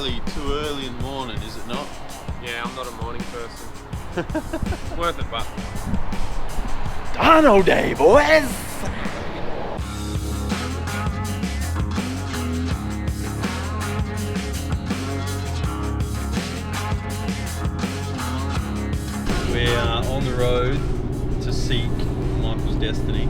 too early in the morning, is it not? Yeah, I'm not a morning person. It's worth it, but... Dyno Day, boys! We are on the road to seek Michael's destiny.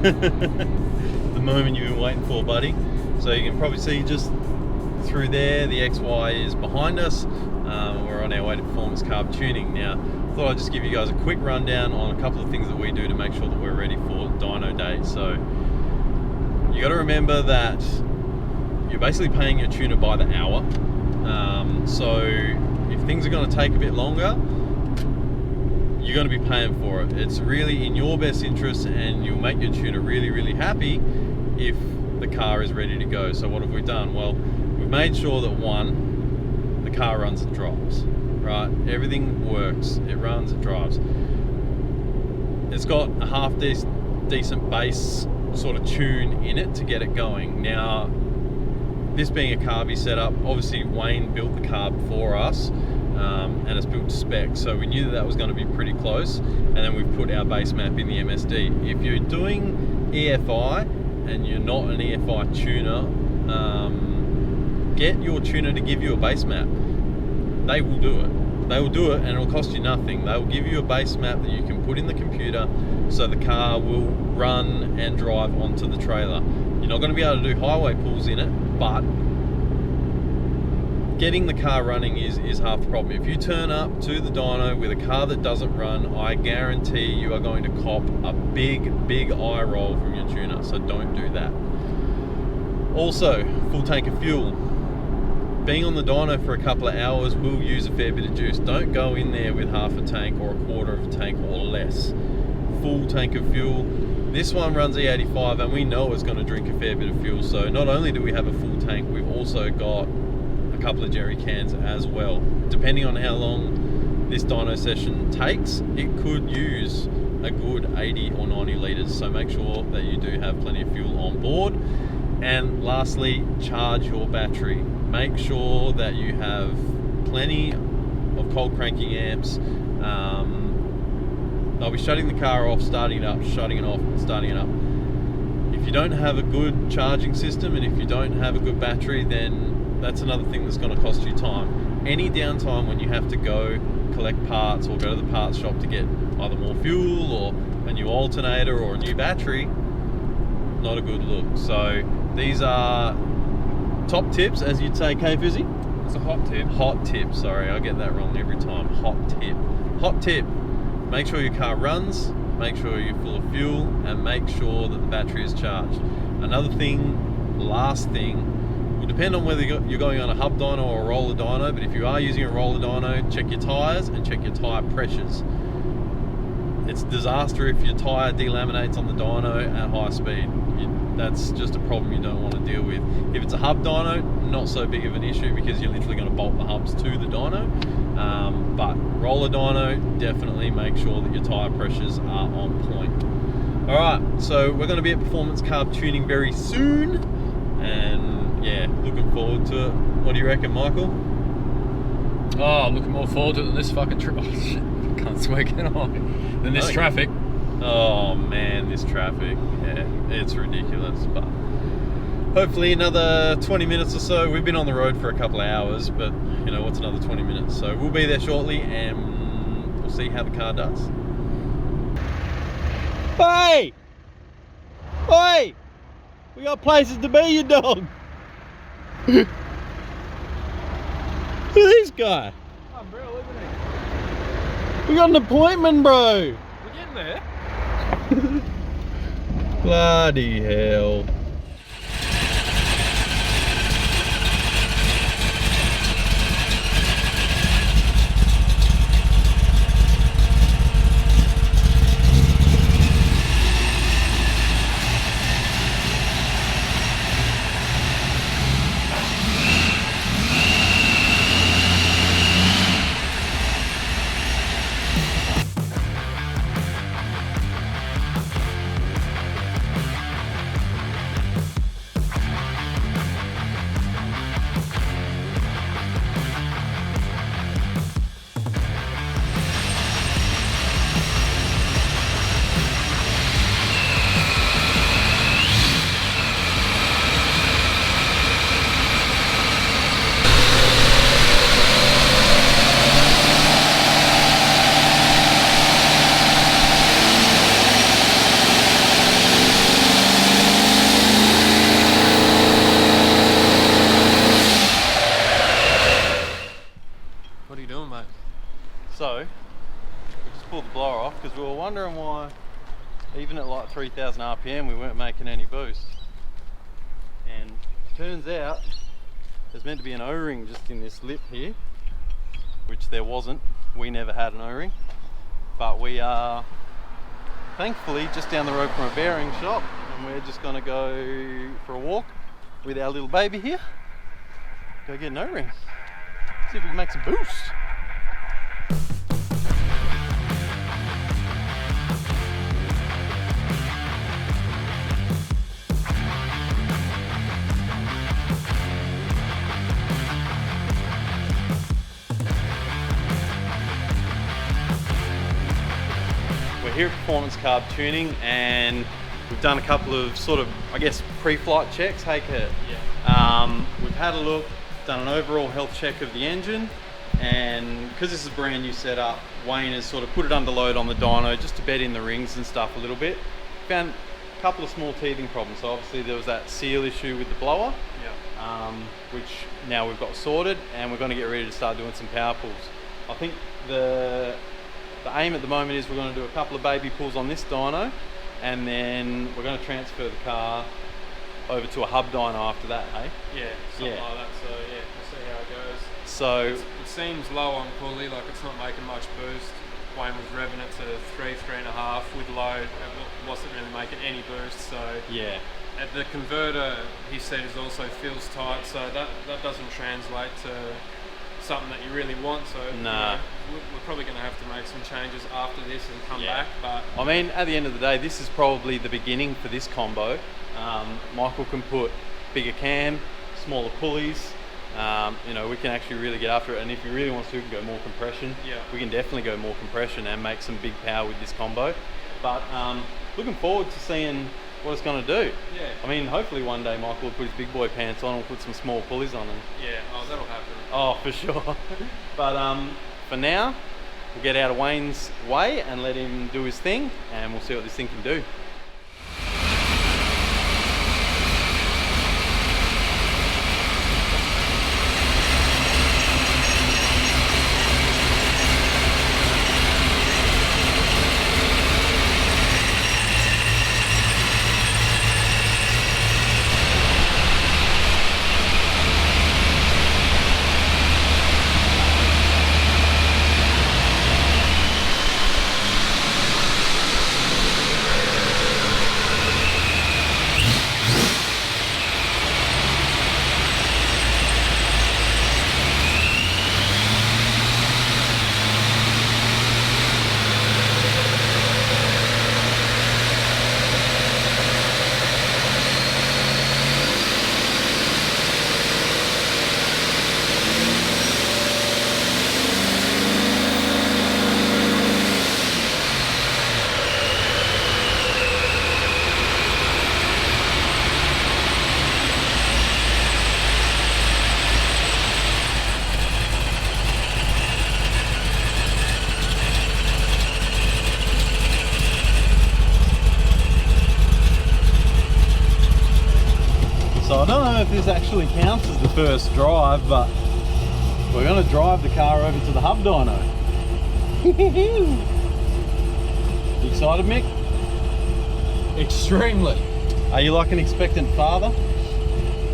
The moment you've been waiting for, buddy. So you can probably see just through there, the XY is behind us. We're on our way to performance carb tuning. Now, I thought I'd just give you guys a quick rundown on a couple of things that we do to make sure that we're ready for Dyno Day. So you got to remember that you're basically paying your tuner by the hour. So if things are going to take a bit longer, you're going to be paying for it. It's really in your best interest, and you'll make your tuner really, really happy if the car is ready to go. So what have we done? Well, we've made sure that one, the car runs and drives, right? Everything works, it runs, it drives. It's got a half decent bass sort of tune in it to get it going. Now, this being a carby setup, obviously Wayne built the carb for us, and it's built to spec, so we knew that was going to be pretty close, and then we've put our base map in the MSD. If you're doing EFI and you're not an EFI tuner, get your tuner to give you a base map. They will do it. They will do it, and it'll cost you nothing. They will give you a base map that you can put in the computer, so the car will run and drive onto the trailer. You're not going to be able to do highway pulls in it, but getting the car running is half the problem. If you turn up to the dyno with a car that doesn't run, I guarantee you are going to cop a big eye roll from your tuner, so don't do that. Also, full tank of fuel. Being on the dyno for a couple of hours will use a fair bit of juice. Don't go in there with half a tank or a quarter of a tank or less. Full tank of fuel. This one runs E85, and we know it's going to drink a fair bit of fuel, so not only do we have a full tank, we've also got a couple of jerry cans as well. Depending on how long this dyno session takes, it could use a good 80 or 90 litres, so make sure that you do have plenty of fuel on board. And lastly, charge your battery. Make sure that you have plenty of cold cranking amps. They'll be shutting the car off, starting it up, shutting it off, starting it up. If you don't have a good charging system, and if you don't have a good battery, then that's another thing that's going to cost you time. Any downtime when you have to go collect parts or go to the parts shop to get either more fuel or a new alternator or a new battery, not a good look. So these are top tips, as you'd say, K-Fizzy? It's a hot tip. Hot tip, sorry, I get that wrong every time. Hot tip. Hot tip. Make sure your car runs, make sure you're full of fuel, and make sure that the battery is charged. Another thing, last thing, will depend on whether you're going on a hub dyno or a roller dyno, but if you are using a roller dyno, check your tyres and check your tyre pressures. It's a disaster if your tyre delaminates on the dyno at high speed. That's just a problem you don't want to deal with. If it's a hub dyno, not so big of an issue because you're literally going to bolt the hubs to the dyno. But roller dyno, definitely make sure that your tyre pressures are on point. Alright, so we're going to be at performance carb tuning very soon, and yeah, looking forward to it. What do you reckon, Michael? Oh, I'm looking more forward to it than this fucking trip. Oh shit, can't swear, can I? Than this traffic. Oh man, this traffic. Yeah, it's ridiculous, but hopefully another 20 minutes or so. We've been on the road for a couple of hours, but you know, what's another 20 minutes? So we'll be there shortly, and we'll see how the car does. Hey! Hey! We got places to be, you dog! Look at this guy! Unreal, isn't We got an appointment, bro! We're getting there. Bloody hell. pull the blower off because we were wondering why, even at like 3,000 RPM, we weren't making any boost. And turns out there's meant to be an O-ring just in this lip here, which there wasn't. We never had an O-ring, but we are thankfully just down the road from a bearing shop, and we're just going to go for a walk with our little baby here. Go get an O-ring. See if we can make some boost. We're here at Performance Carb Tuning, and we've done a couple of sort of, I guess, pre-flight checks. Hey Kurt. Yeah. We've had a look, done an overall health check of the engine, and because this is a brand new setup, Wayne has sort of put it under load on the dyno just to bed in the rings and stuff a little bit. Found a couple of small teething problems. So obviously there was that seal issue with the blower, which now we've got sorted, and we're going to get ready to start doing some power pulls. I think the aim at the moment is we're going to do a couple of baby pulls on this dyno, and then we're going to transfer the car over to a hub dyno after that, hey? Yeah, something like that. So yeah, we'll see how it goes. So it seems low on pulley, like it's not making much boost. Wayne was revving it to 3.5 with load. It wasn't really making any boost. So yeah, at the converter, he said, is also feels tight. So that doesn't translate to something that you really want. So nah. We're probably going to have to make some changes after this and come back. But I mean, at the end of the day, this is probably the beginning for this combo. Michael can put bigger cam, smaller pulleys. You know, we can actually really get after it, and if he really wants to, we can go more compression. Yeah. We can definitely go more compression and make some big power with this combo. But looking forward to seeing what it's going to do. Yeah. I mean, hopefully one day Michael will put his big boy pants on and put some small pulleys on them. Yeah, oh, that'll happen. Oh, for sure. But for now, we'll get out of Wayne's way and let him do his thing, and we'll see what this thing can do. So I don't know if this actually counts as the first drive, but we're going to drive the car over to the hub dyno. You excited, Mick? Extremely. Are you like an expectant father?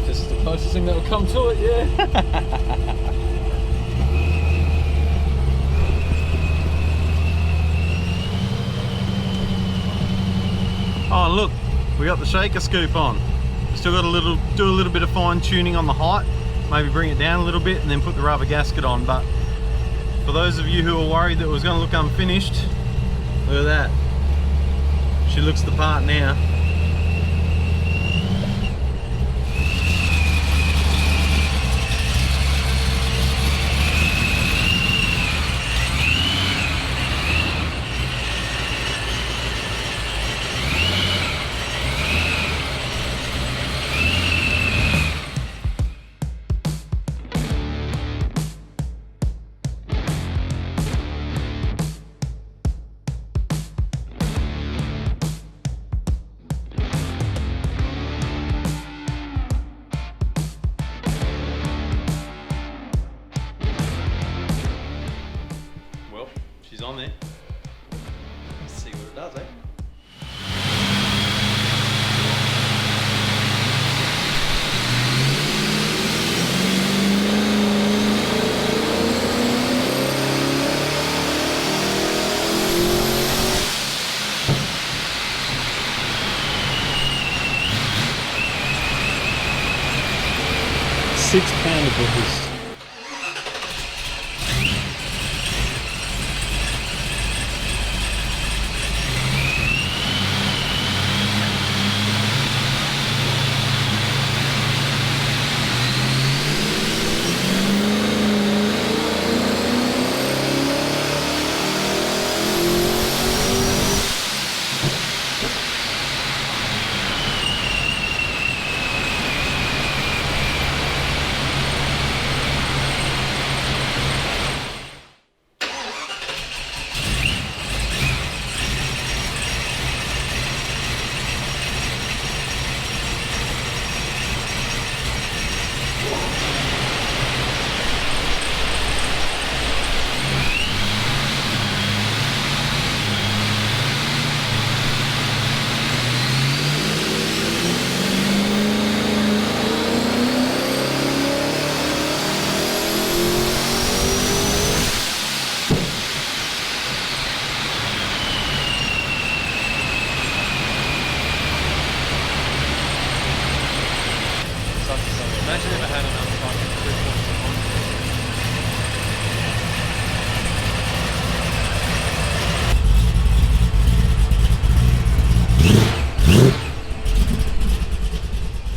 Just the closest thing that will come to it, yeah. Oh, look, we got the shaker scoop on. We still got do a little bit of fine tuning on the height, maybe bring it down a little bit and then put the rubber gasket on. But for those of you who are worried that it was going to look unfinished, look at that. She looks the part now. it does, eh? £6 of buffers. Imagine if I had enough fucking 3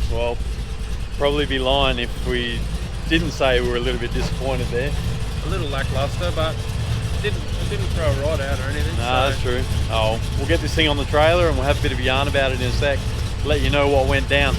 points Well, probably be lying if we didn't say we were a little bit disappointed there. a little lackluster, but it didn't throw a rod out or anything. Nah, that's true. Oh, we'll get this thing on the trailer and we'll have a bit of a yarn about it in a sec. Let you know what went down.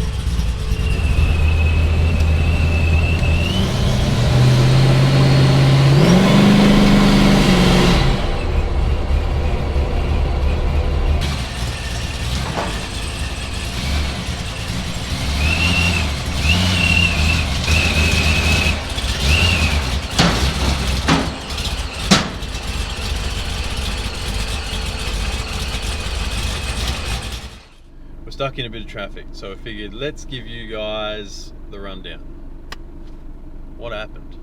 Stuck in a bit of traffic, so I figured let's give you guys the rundown. What happened?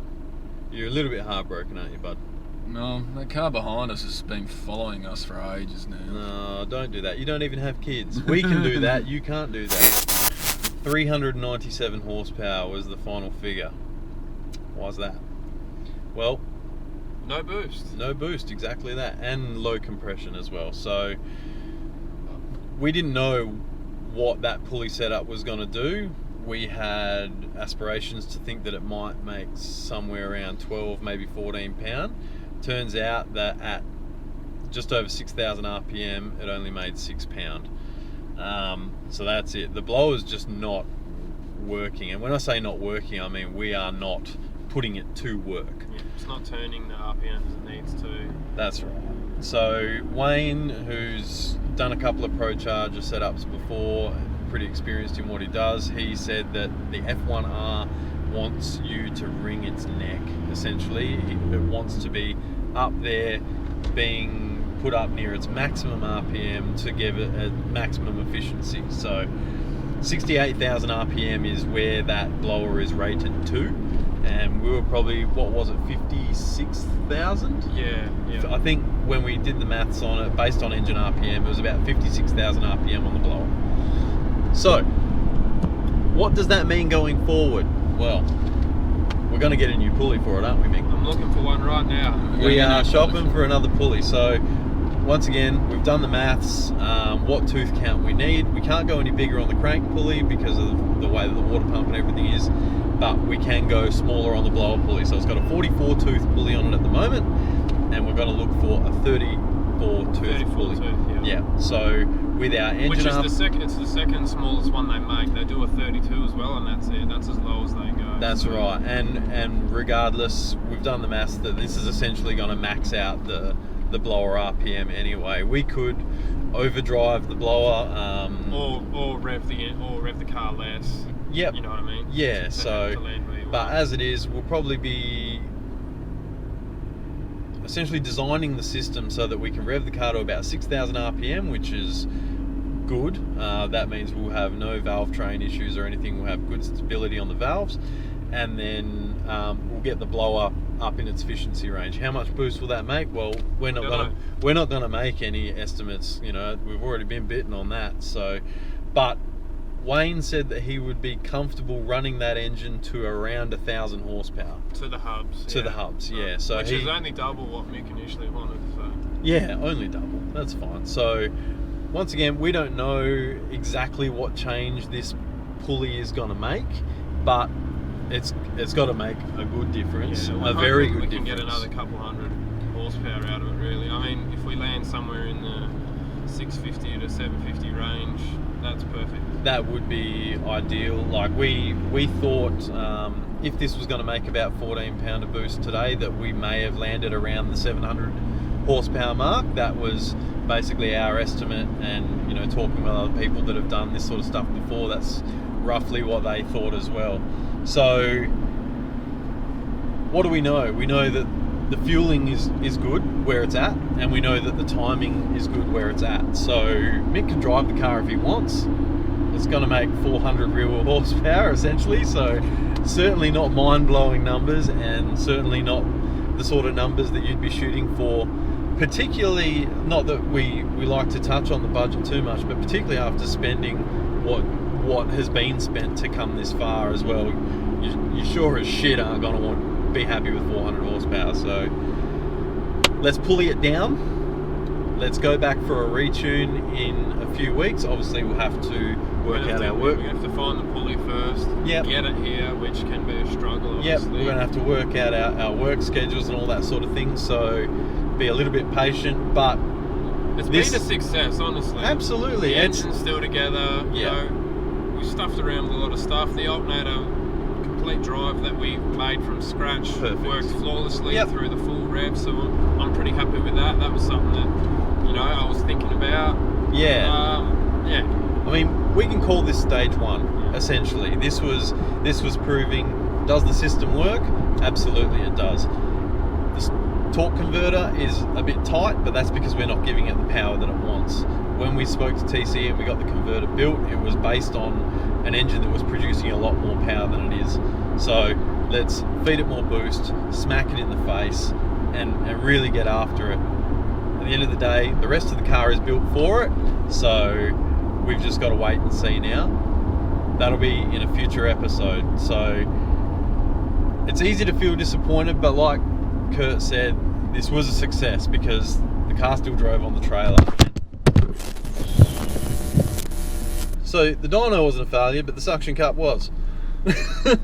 You're a little bit heartbroken, aren't you, bud? No, that car behind us has been following us for ages now. No, don't do that. You don't even have kids. We can do that, you can't do that. 397 horsepower was the final figure. Why's that? Well, No boost. no boost, exactly that, and low compression as well. So we didn't know what that pulley setup was going to do. We had aspirations to think that it might make somewhere around 12, maybe 14 pound. Turns out that at just over 6,000 RPM, it only made 6 pound. So that's it. The blower's just not working. And when I say not working, I mean we are not putting it to work. Yeah, it's not turning the RPM as it needs to. That's right. So Wayne, who's done a couple of Procharged setups before, pretty experienced in what he does, he said that the F1R wants you to wring its neck, essentially. It wants to be up there, being put up near its maximum RPM to give it a maximum efficiency. So 68,000 RPM is where that blower is rated to. And we were probably, what was it, 56,000? Yeah. I think when we did the maths on it, based on engine RPM, it was about 56,000 RPM on the blower. So, what does that mean going forward? Well, we're going to get a new pulley for it, aren't we, Mick? I'm looking for one right now. We are shopping for another pulley. So, once again, we've done the maths, what tooth count we need. We can't go any bigger on the crank pulley because of the way that the water pump and everything is, but we can go smaller on the blower pulley. So it's got a 44 tooth pulley on it at the moment, and we're going to look for a 34 tooth pulley. Yeah, so with our engine Which is up, it's the second smallest one they make. They do a 32 as well, and that's it. That's as low as they go. That's right. And regardless, we've done the maths that this is essentially going to max out the blower RPM anyway. We could overdrive the blower, or rev the car less. Yep. You know what I mean? Yeah. To So, land where you but want. as it is, we'll probably be essentially designing the system so that we can rev the car to about 6,000 RPM, which is good. That means we'll have no valve train issues or anything. We'll have good stability on the valves, and then we'll get the blower up in its efficiency range. How much boost will that make? Well, we're not gonna make any estimates. You know, we've already been bitten on that. So, but Wayne said that he would be comfortable running that engine to around 1,000 horsepower. To the hubs. To the hubs, yeah. So which is only double what Mick initially wanted. So. Yeah, only double. That's fine. So once again, we don't know exactly what change this pulley is going to make, but it's got to make a good difference, yeah, a very good difference. We can get another couple hundred horsepower out of it, really. I mean, if we land somewhere in the 650 to 750 range, that's perfect. That would be ideal. Like we thought, if this was going to make about 14 pound of boost today, that we may have landed around the 700 horsepower mark. That was basically our estimate, and you know, talking with other people that have done this sort of stuff before, that's roughly what they thought as well. So what do we know? We know that the fueling is good where it's at, and we know that the timing is good where it's at. So Mick can drive the car if he wants. It's going to make 400 real horsepower essentially, so certainly not mind-blowing numbers, and certainly not the sort of numbers that you'd be shooting for, particularly, not that we like to touch on the budget too much, but particularly after spending what has been spent to come this far as well. You sure as shit aren't going to be happy with 400 horsepower. So let's pulley it down. Let's go back for a retune in a few weeks. Obviously we'll have to work out our work. We have to find the pulley first, yep. Get it here, which can be a struggle, obviously. Yep, we're going to have to work out our work schedules and all that sort of thing, so be a little bit patient, but it's been a success, honestly. Absolutely. The engine's still together, you know, we stuffed around with a lot of stuff. The alternator complete drive that we made from scratch worked flawlessly through the full rev, so I'm pretty happy with that. That was something that, you know, I was thinking about. Yeah. I mean, we can call this stage one, essentially. This was proving, does the system work? Absolutely it does. The torque converter is a bit tight, but that's because we're not giving it the power that it wants. When we spoke to TC and we got the converter built, it was based on an engine that was producing a lot more power than it is. So let's feed it more boost, smack it in the face, and really get after it. At the end of the day, the rest of the car is built for it, so we've just got to wait and see now. That'll be in a future episode. So it's easy to feel disappointed, but like Kurt said, this was a success because the car still drove on the trailer. So the dyno wasn't a failure, but the suction cup was. It's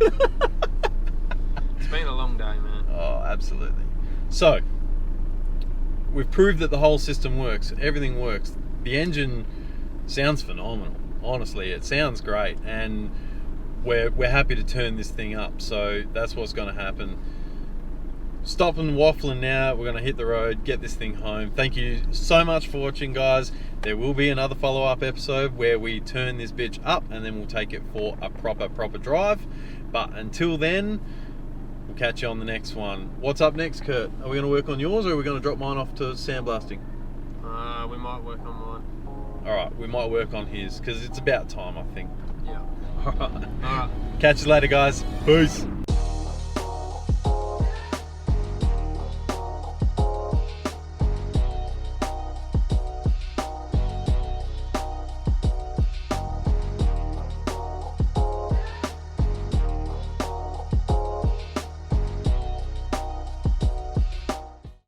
been a long day, man. Oh, absolutely. So we've proved that the whole system works. Everything works. The engine sounds phenomenal. Honestly, it sounds great, and we're happy to turn this thing up. So that's what's going to happen. Stopping waffling now. We're going to hit the road, get this thing home. Thank you so much for watching, guys. There will be another follow-up episode where we turn this bitch up, and then we'll take it for a proper drive. But until then, we'll catch you on the next one. What's up next, Kurt? Are we going to work on yours, or are we going to drop mine off to sandblasting? We might work on mine. Alright, we might work on his, because it's about time, I think. Yeah. Alright. Catch you later, guys. Peace.